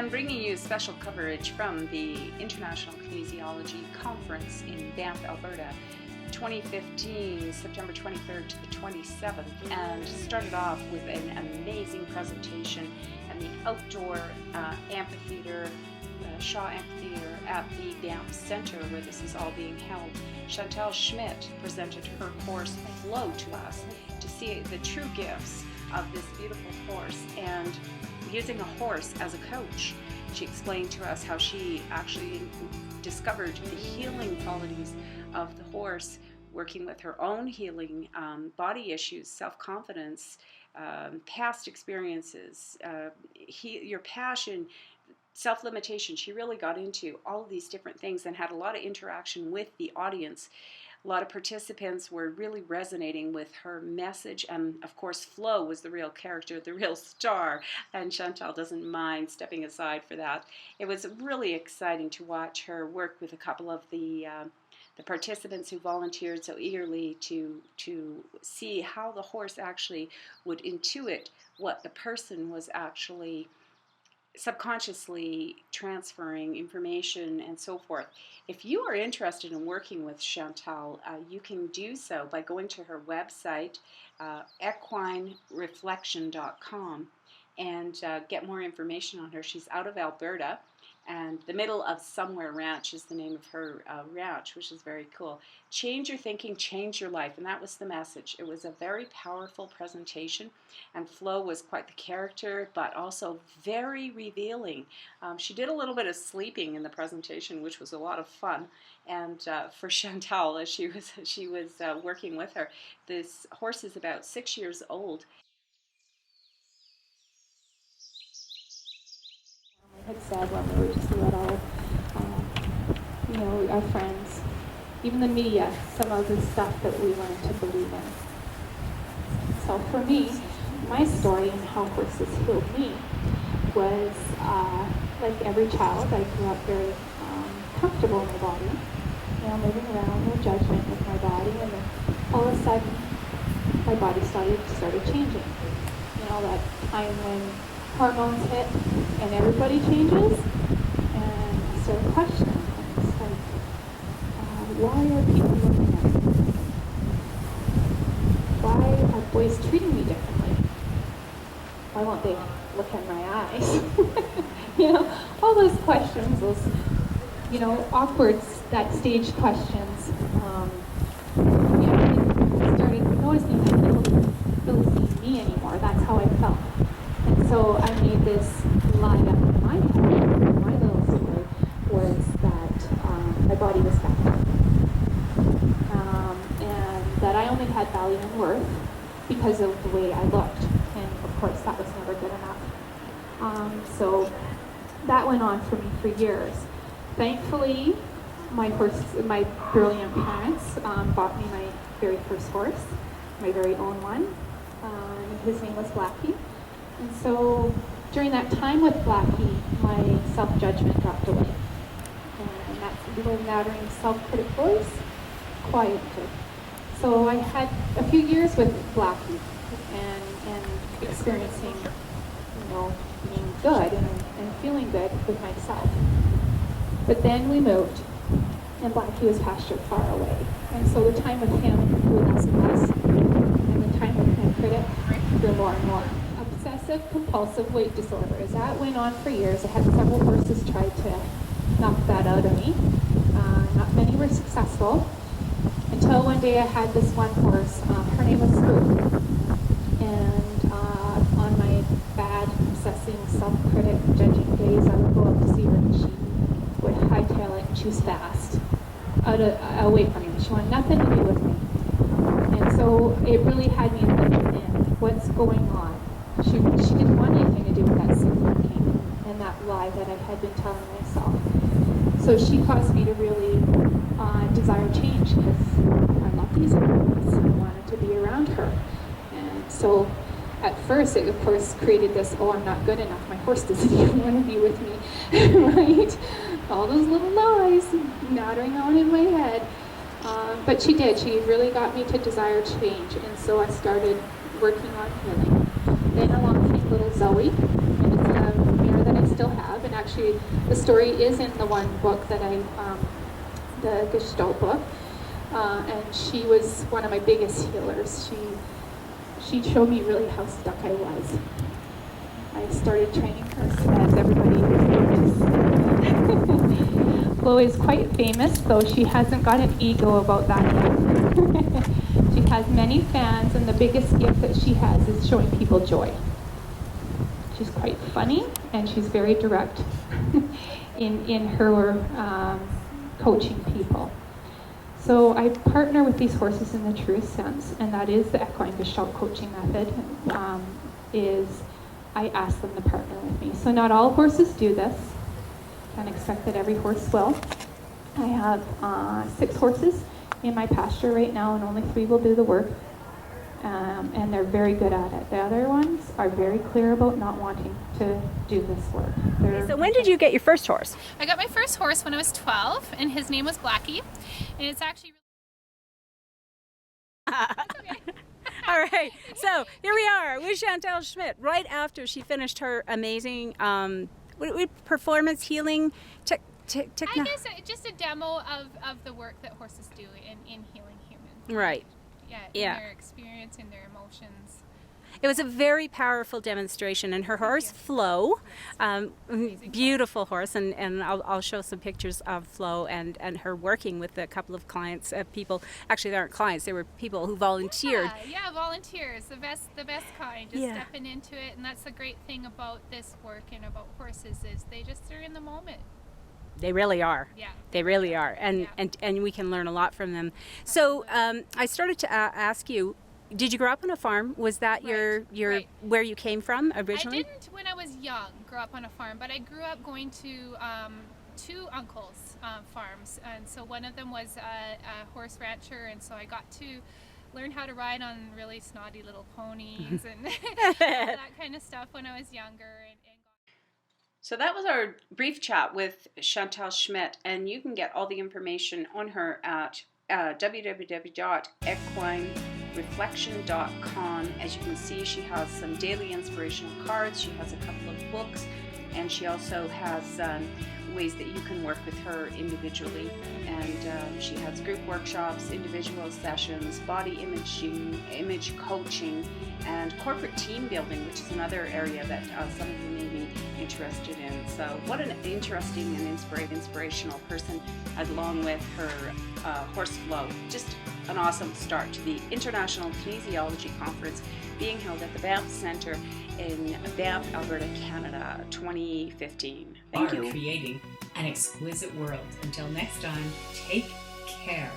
am bringing you special coverage from the International Kinesiology Conference in Banff, Alberta, 2015, September 23rd to the 27th, and started off with an amazing presentation at the outdoor amphitheater, Shaw Amphitheater at the Banff Center, where this is all being held. Chantel Schmidt presented her course Flow to us to see the true gifts of this beautiful horse, and using a horse as a coach. She explained to us how she actually discovered the healing qualities of the horse, working with her own healing, body issues, self-confidence, past experiences, your passion, self-limitation. She really got into all of these different things and had a lot of interaction with the audience. A lot of participants were really resonating with her message, and of course Flo was the real character, the real star, and Chantel doesn't mind stepping aside for that. It was really exciting to watch her work with a couple of the participants who volunteered so eagerly to see how the horse actually would intuit what the person was actually subconsciously transferring information and so forth. If you are interested in working with Chantel, you can do so by going to her website, equinereflection.com, and get more information on her. She's out of Alberta, and the Middle of Somewhere Ranch is the name of her ranch, which is very cool. Change your thinking, change your life, and that was the message. It was a very powerful presentation, and Flo was quite the character, but also very revealing. She did a little bit of sleeping in the presentation, which was a lot of fun, and for Chantel, as she was working with her. This horse is about 6 years old. Had said when we were just little, our friends, even the media, some of the stuff that we learned to believe in. So for me, my story and how horses healed me was like every child. I grew up very comfortable in my body, moving around, no judgment with my body, and then all of a sudden my body started changing. That time when hormones hit and everybody changes, and I started questioning things like, why are people looking at me? Why are boys treating me differently? Why won't they look in my eyes? All those questions, those, awkward backstage questions. I started noticing that people didn't really see me anymore. That's how I felt. So I made this lie up in my head. My little story was that my body was fat, and that I only had value and worth because of the way I looked. And of course, that was never good enough. So that went on for me for years. Thankfully, my brilliant parents bought me my very first horse, my very own one. His name was Blackie. And so during that time with Blackie, my self-judgment dropped away. And that little nattering self-critic voice quieted. So I had a few years with Blackie and experiencing, being good and feeling good with myself. But then we moved, and Blackie was pastured far away. And so the time with him grew less and less, and the time with my critic grew more and more. Obsessive compulsive weight disorders. That went on for years. I had several horses try to knock that out of me. Not many were successful until one day I had this one horse. Her name was Spook. And on my bad, obsessing, self-critic, judging days, I would go up to see her and she would hightail it, and she was fast, away from me. She wanted nothing to do with me. And so it really had me looking in. What's going on? She didn't want anything to do with that self-thinking and that lie that I had been telling myself. So she caused me to really desire change because I love these animals and I wanted to be around her. And so at first it of course created this, I'm not good enough, my horse doesn't even want to be with me, right? All those little lies nattering on in my head. But she did, she really got me to desire change, and so I started working on healing. Then along came little Zoe, and it's a mare that I still have, and the story is in the one book that the Gestalt book, and she was one of my biggest healers. She showed me really how stuck I was. I started training her, as everybody knows. Flo is quite famous, though she hasn't got an ego about that yet. She has many fans, and the biggest gift that she has is showing people joy. She's quite funny, and she's very direct in her coaching people. So I partner with these horses in the truest sense, and that is the equine Gestalt coaching method. I ask them to partner with me. So not all horses do this. Can't expect that every horse will. I have 6 horses in my pasture right now, and only 3 will do the work. And they're very good at it. The other ones are very clear about not wanting to do this work. So when did you get your first horse? I got my first horse when I was 12, and his name was Blackie, and it's actually okay. All right, so here we are with Chantel Schmidt right after she finished her amazing performance healing I guess just a demo of the work that horses do in healing humans. Right. Yeah. Their experience and their emotions. It was a very powerful demonstration, and her horse Flow, beautiful horse, and I'll show some pictures of Flow and her working with a couple of clients, people. Actually, they aren't clients; they were people who volunteered. Yeah, volunteers, the best kind, just stepping into it, and that's the great thing about this work and about horses is they're in the moment. They really are. Yeah. They really are, and we can learn a lot from them. So I started to ask you. Did you grow up on a farm? Was that your where you came from originally? I didn't when I was young grow up on a farm, but I grew up going to 2 uncles' farms, and so one of them was a horse rancher, and so I got to learn how to ride on really snotty little ponies and all that kind of stuff when I was younger. So that was our brief chat with Chantel Schmidt, and you can get all the information on her at www.equinereflection.com. As you can see, she has some daily inspirational cards, she has a couple of books, and she also has ways that you can work with her individually. And she has group workshops, individual sessions, body image coaching, and corporate team building, which is another area that some of you may be interested in. So what an interesting and inspirational person, along with her horse Flow. Just an awesome start to the International Kinesiology Conference being held at the Banff Centre in Banff, Alberta, Canada, 2015. Thank you. Creating an exquisite world. Until next time, take care.